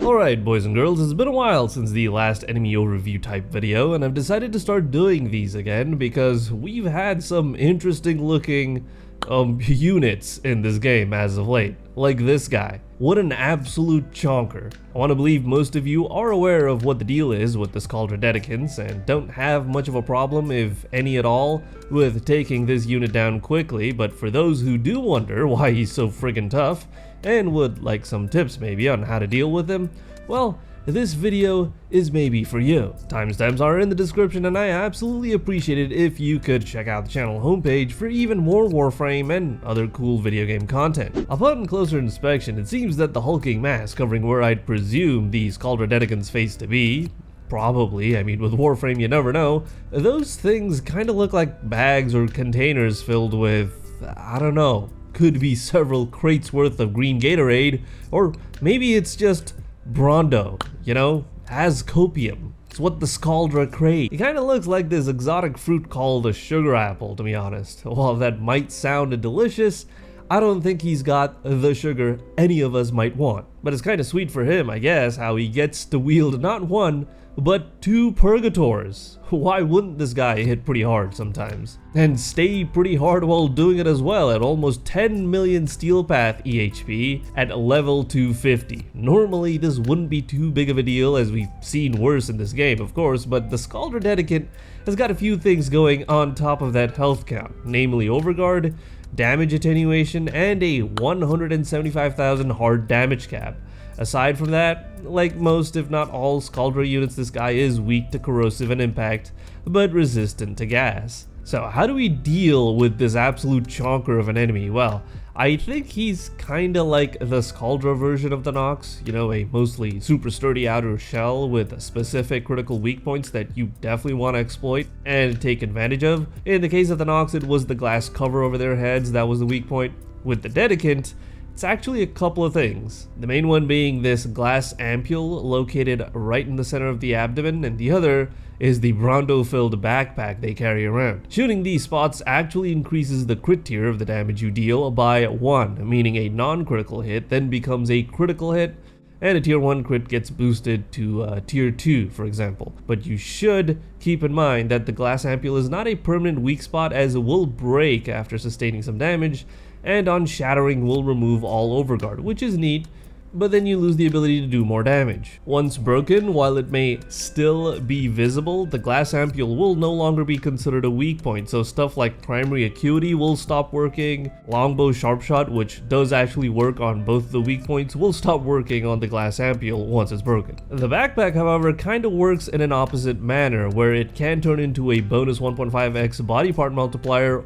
Alright boys and girls, it's been a while since the last enemy overview type video, and I've decided to start doing these again because we've had some interesting looking units in this game as of late, like this guy. What an absolute chonker. I want to believe most of you are aware of what the deal is with the Scaldra Dedicants and don't have much of a problem, if any at all, with taking this unit down quickly, but for those who do wonder why he's so friggin' tough, and would like some tips maybe on how to deal with him, well, this video is maybe for you. Timestamps are in the description, and I absolutely appreciate it if you could check out the channel homepage for even more Warframe and other cool video game content. Upon closer inspection, it seems that the hulking mass covering where I'd presume the Scaldra Dedicant's face to be, probably, I mean with Warframe you never know, those things kinda look like bags or containers filled with, I don't know, could be several crates worth of green Gatorade, or maybe it's just Brondo, you know, as copium. It's what the Scaldra crate. It kinda looks like this exotic fruit called a sugar apple, to be honest. While that might sound delicious, I don't think he's got the sugar any of us might want. But it's kinda sweet for him, I guess, how he gets to wield not one, but two Purgators. Why wouldn't this guy hit pretty hard sometimes? And stay pretty hard while doing it as well at almost 10 million Steel Path EHP at level 250. Normally this wouldn't be too big of a deal, as we've seen worse in this game of course, but the Scaldra Dedicant has got a few things going on top of that health count, namely overguard, damage attenuation, and a 175,000 hard damage cap. Aside from that, like most if not all Scaldra units, this guy is weak to corrosive and impact, but resistant to gas. So how do we deal with this absolute chonker of an enemy? Well, I think he's kinda like the Scaldra version of the Nox, you know, a mostly super sturdy outer shell with specific critical weak points that you definitely want to exploit and take advantage of. In the case of the Nox, it was the glass cover over their heads that was the weak point. With the Dedicant, it's actually a couple of things. The main one being this glass ampule located right in the center of the abdomen, and the other is the Brondo-filled backpack they carry around. Shooting these spots actually increases the crit tier of the damage you deal by 1, meaning a non-critical hit then becomes a critical hit, and a tier 1 crit gets boosted to tier 2, for example. But you should keep in mind that the glass ampule is not a permanent weak spot, as it will break after sustaining some damage, and on shattering will remove all overguard, which is neat, but then you lose the ability to do more damage. Once broken, while it may still be visible, the glass ampule will no longer be considered a weak point, so stuff like primary acuity will stop working, longbow sharpshot, which does actually work on both the weak points, will stop working on the glass ampule once it's broken. The backpack, however, kinda works in an opposite manner, where it can turn into a bonus 1.5x body part multiplier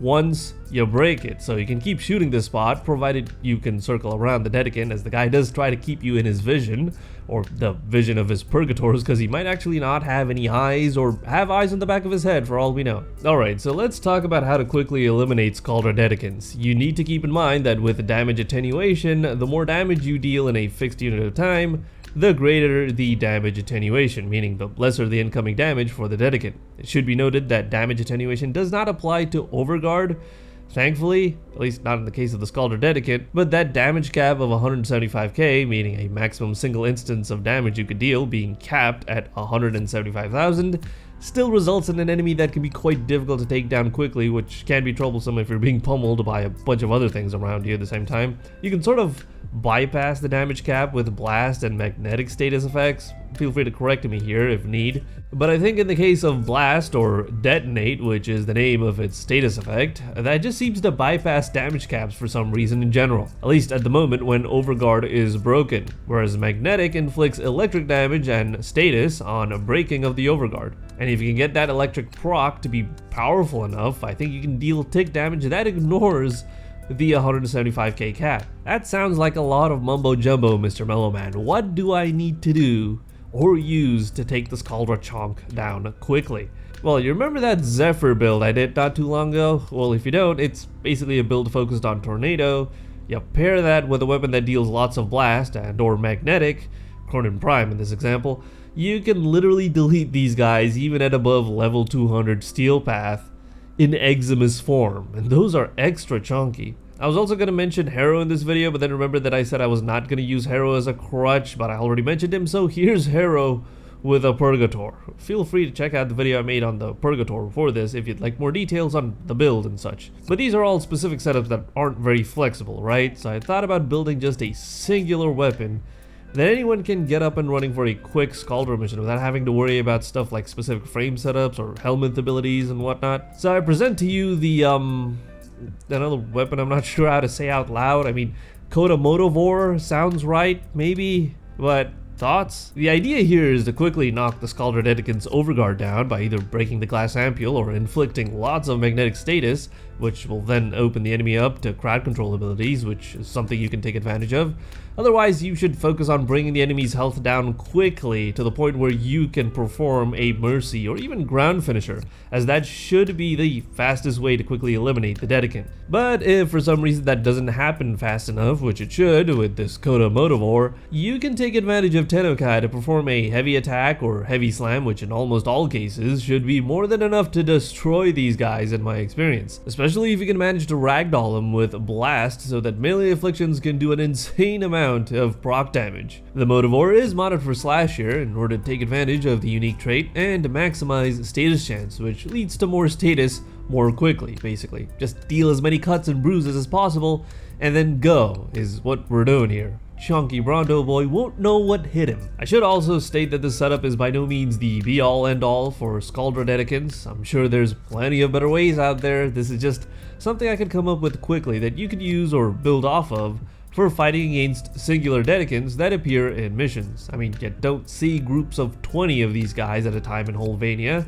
once you break it, so you can keep shooting this spot provided you can circle around the Dedicant, as the guy does try to keep you in his vision, or the vision of his Purgators, because he might actually not have any eyes, or have eyes on the back of his head for all we know. Alright, so let's talk about how to quickly eliminate Scaldra Dedicants. You need to keep in mind that with damage attenuation, the more damage you deal in a fixed unit of time, the greater the damage attenuation, meaning the lesser the incoming damage for the Dedicant. It should be noted that damage attenuation does not apply to overguard, thankfully, at least not in the case of the Scaldra Dedicant, but that damage cap of 175k, meaning a maximum single instance of damage you could deal being capped at 175,000, still results in an enemy that can be quite difficult to take down quickly, which can be troublesome if you're being pummeled by a bunch of other things around you at the same time. You can sort of bypass the damage cap with blast and magnetic status effects. Feel free to correct me here if need, but I think in the case of blast, or detonate, which is the name of its status effect, that just seems to bypass damage caps for some reason in general, at least at the moment when overguard is broken, whereas magnetic inflicts electric damage and status on breaking of the overguard. And if you can get that electric proc to be powerful enough, I think you can deal tick damage that ignores the 175k cap. That sounds like a lot of mumbo jumbo, Mr. Mello Man. What do I need to do or use to take the Scaldra chonk down quickly? Well, you remember that Zephyr build I did not too long ago? Well, if you don't, it's basically a build focused on tornado. You pair that with a weapon that deals lots of blast and or magnetic, Cronin Prime in this example, you can literally delete these guys even at above level 200 Steel Path in eczematous form, and those are extra chunky. I was also going to mention Hero in this video, but then remember that I said I was not going to use Hero as a crutch, but I already mentioned him, so here's Hero with a Purgator. Feel free to check out the video I made on the Purgator before this if you'd like more details on the build and such. But these are all specific setups that aren't very flexible, right? So I thought about building just a singular weapon that anyone can get up and running for a quick Scaldra mission without having to worry about stuff like specific frame setups or helmet abilities and whatnot. So I present to you the, another weapon I'm not sure how to say out loud. I mean, Coda Motovore sounds right, maybe, but thoughts? The idea here is to quickly knock the Scaldra Dedicant's overguard down by either breaking the glass ampule or inflicting lots of magnetic status, which will then open the enemy up to crowd control abilities, which is something you can take advantage of. Otherwise, you should focus on bringing the enemy's health down quickly to the point where you can perform a mercy or even ground finisher, as that should be the fastest way to quickly eliminate the Dedicant. But if for some reason that doesn't happen fast enough, which it should with this Coda Motovore, you can take advantage of Tennokai to perform a heavy attack or heavy slam, which in almost all cases should be more than enough to destroy these guys in my experience. Especially if you can manage to ragdoll them with Blast so that melee afflictions can do an insane amount of proc damage. The Motovore is modded for slash here in order to take advantage of the unique trait and maximize status chance, which leads to more status more quickly, basically. Just deal as many cuts and bruises as possible and then go is what we're doing here. Chunky Bronto boy won't know what hit him. I should also state that this setup is by no means the be-all end-all for Scaldra Dedicants. I'm sure there's plenty of better ways out there. This is just something I could come up with quickly that you could use or build off of for fighting against singular Dedicants that appear in missions. I mean, you don't see groups of 20 of these guys at a time in Holvania,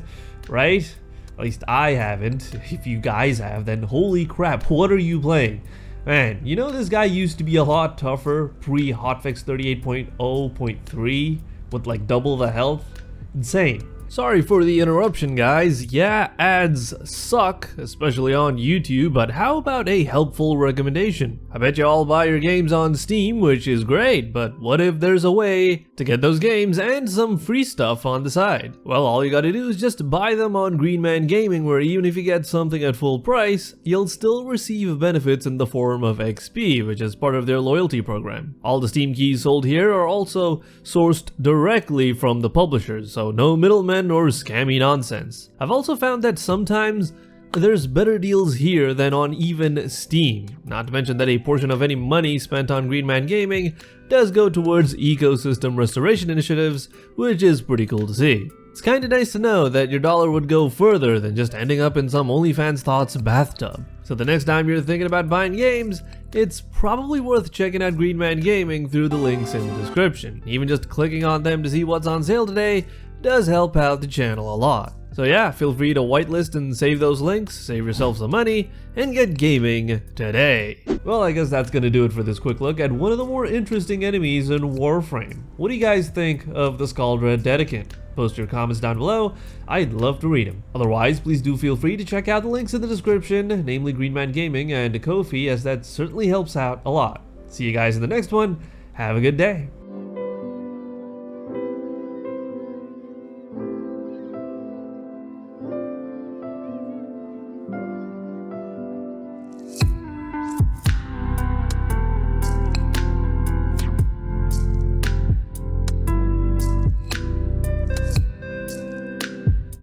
right? At least I haven't. If you guys have, then holy crap, what are you playing? Man, you know this guy used to be a lot tougher pre-hotfix 38.0.3 with like double the health? Insane. Sorry for the interruption, guys. Yeah, ads suck, especially on YouTube, but how about a helpful recommendation? I bet you all buy your games on Steam, which is great, but what if there's a way to get those games and some free stuff on the side? Well, all you gotta do is just buy them on GreenMan Gaming, where even if you get something at full price, you'll still receive benefits in the form of XP, which is part of their loyalty program. All the Steam keys sold here are also sourced directly from the publishers, so no middlemen or scammy nonsense. I've also found that sometimes there's better deals here than on even Steam, not to mention that a portion of any money spent on GreenMan Gaming does go towards ecosystem restoration initiatives, which is pretty cool to see. It's kinda nice to know that your dollar would go further than just ending up in some OnlyFans Thoughts bathtub. So the next time you're thinking about buying games, it's probably worth checking out GreenMan Gaming through the links in the description. Even just clicking on them to see what's on sale today does help out the channel a lot. So yeah, feel free to whitelist and save those links, save yourself some money, and get gaming today. Well, I guess that's gonna do it for this quick look at one of the more interesting enemies in Warframe. What do you guys think of the Scaldra Dedicant? Post your comments down below, I'd love to read them. Otherwise, please do feel free to check out the links in the description, namely GreenMan Gaming and Ko-fi, as that certainly helps out a lot. See you guys in the next one, have a good day.